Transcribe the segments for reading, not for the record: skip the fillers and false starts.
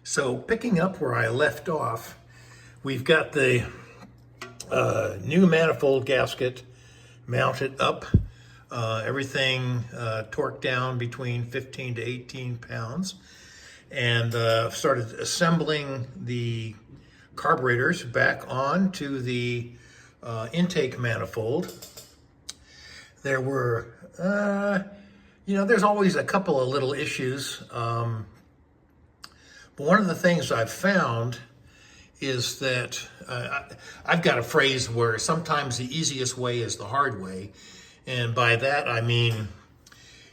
So picking up where I left off, we've got the new manifold gasket mounted up, everything torqued down between 15 to 18 pounds, and started assembling the carburetors back onto the intake manifold. There were, there's always a couple of little issues. But one of the things I've found is that I've got a phrase where sometimes the easiest way is the hard way. And by that, I mean,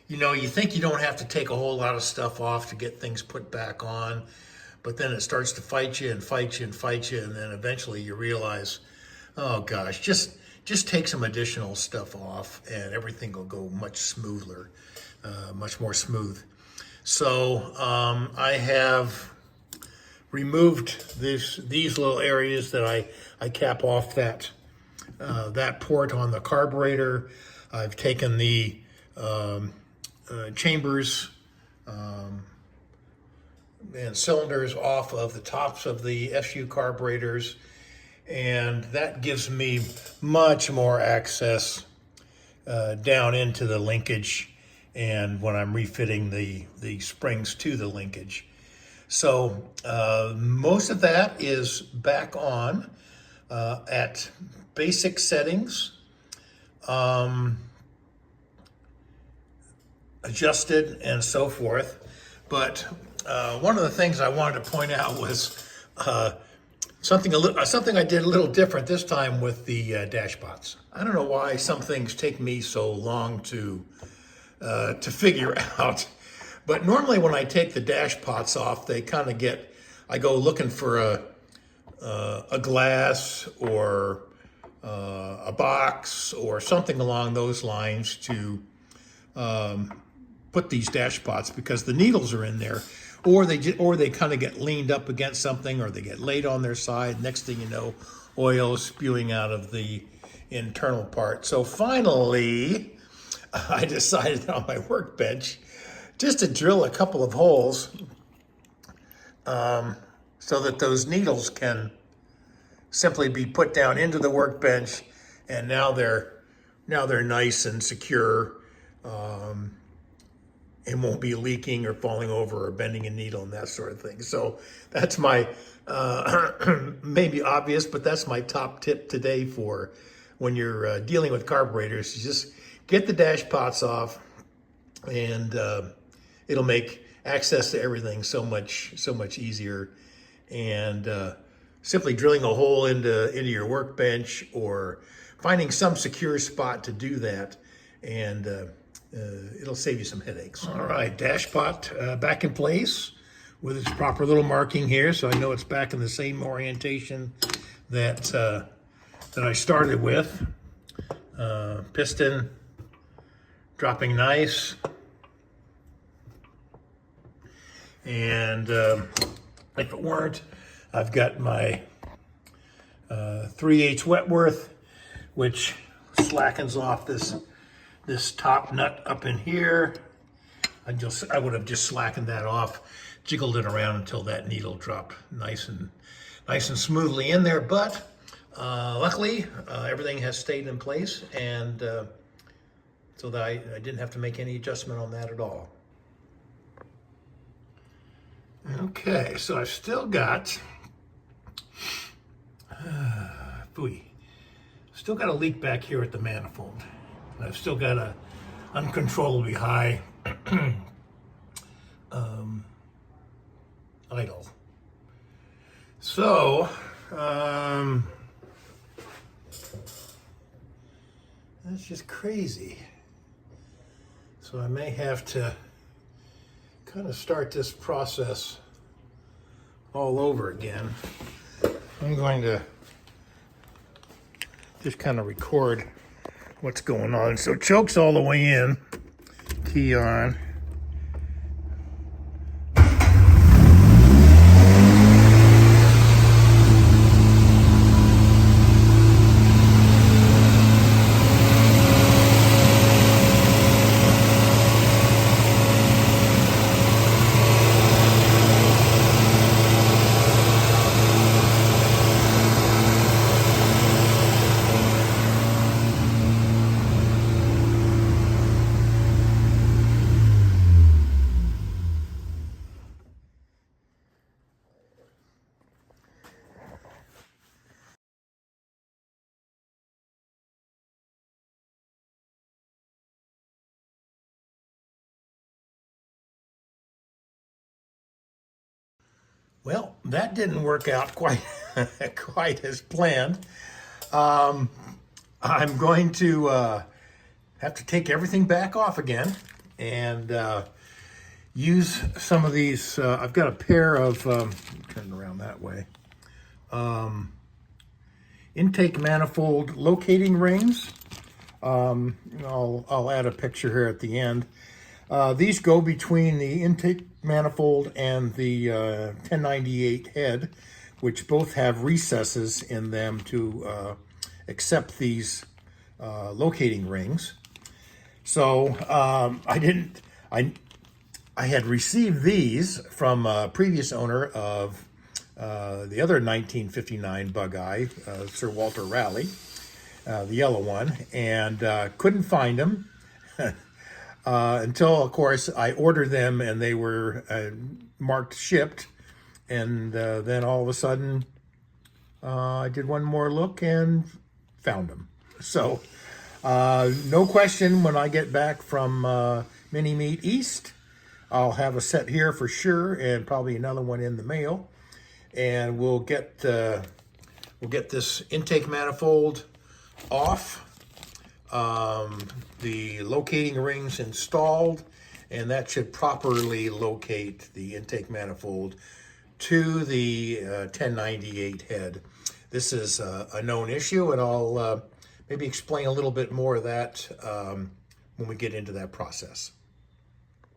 you think you don't have to take a whole lot of stuff off to get things put back on, but then it starts to fight you and fight you and fight you. And then eventually you realize, oh gosh, just take some additional stuff off and everything will go much smoother, much more smooth. So I have removed these little areas that I cap off that port on the carburetor. I've taken the chambers and cylinders off of the tops of the SU carburetors, and that gives me much more access down into the linkage and when I'm refitting the springs to the linkage. So most of that is back on at basic settings, adjusted and so forth. But one of the things I wanted to point out was something I did a little different this time with the dash pots. I don't know why some things take me so long to figure out. But normally when I take the dash pots off, they kind of I go looking for a glass or a box or something along those lines to put these dash pots, because the needles are in there, or they kind of get leaned up against something, or they get laid on their side. Next thing you know, oil is spewing out of the internal part. So finally, I decided on my workbench just to drill a couple of holes so that those needles can simply be put down into the workbench, and now they're nice and secure. It won't be leaking or falling over or bending a needle and that sort of thing. So that's my maybe obvious, but that's my top tip today for when you're dealing with carburetors. You just get the dash pots off, and it'll make access to everything so much easier. And simply drilling a hole into your workbench or finding some secure spot to do that, and it'll save you some headaches. All right, dash pot back in place with its proper little marking here, so I know it's back in the same orientation that I started with. Piston dropping nice. And if it weren't, I've got my 3/8 Wentworth, which slackens off this top nut up in here. I would have just slackened that off, jiggled it around until that needle dropped nice and smoothly in there. But luckily, everything has stayed in place, and so that I didn't have to make any adjustment on that at all. Okay, so I've still got still got a leak back here at the manifold. I've still got a uncontrollably high idle. So that's just crazy. So I may have to kind of start this process all over again. I'm going to just kind of record what's going on. So choke's all the way in, key on. Well, that didn't work out quite quite as planned. Um, I'm going to have to take everything back off again and use some of these. I've got a pair of, turn it around that way, intake manifold locating rings. I'll add a picture here at the end. These go between the intake manifold and the 1098 head, which both have recesses in them to accept these locating rings. So I had received these from a previous owner of the other 1959 Bug Eye, Sir Walter Raleigh, the yellow one, and couldn't find them until, of course, I ordered them and they were marked shipped. And then all of a sudden, I did one more look and found them. So, no question, when I get back from Mini Meat East, I'll have a set here for sure, and probably another one in the mail. And we'll get this intake manifold off, the locating rings installed, and that should properly locate the intake manifold to the 1098 head. This is a known issue, and I'll maybe explain a little bit more of that when we get into that process.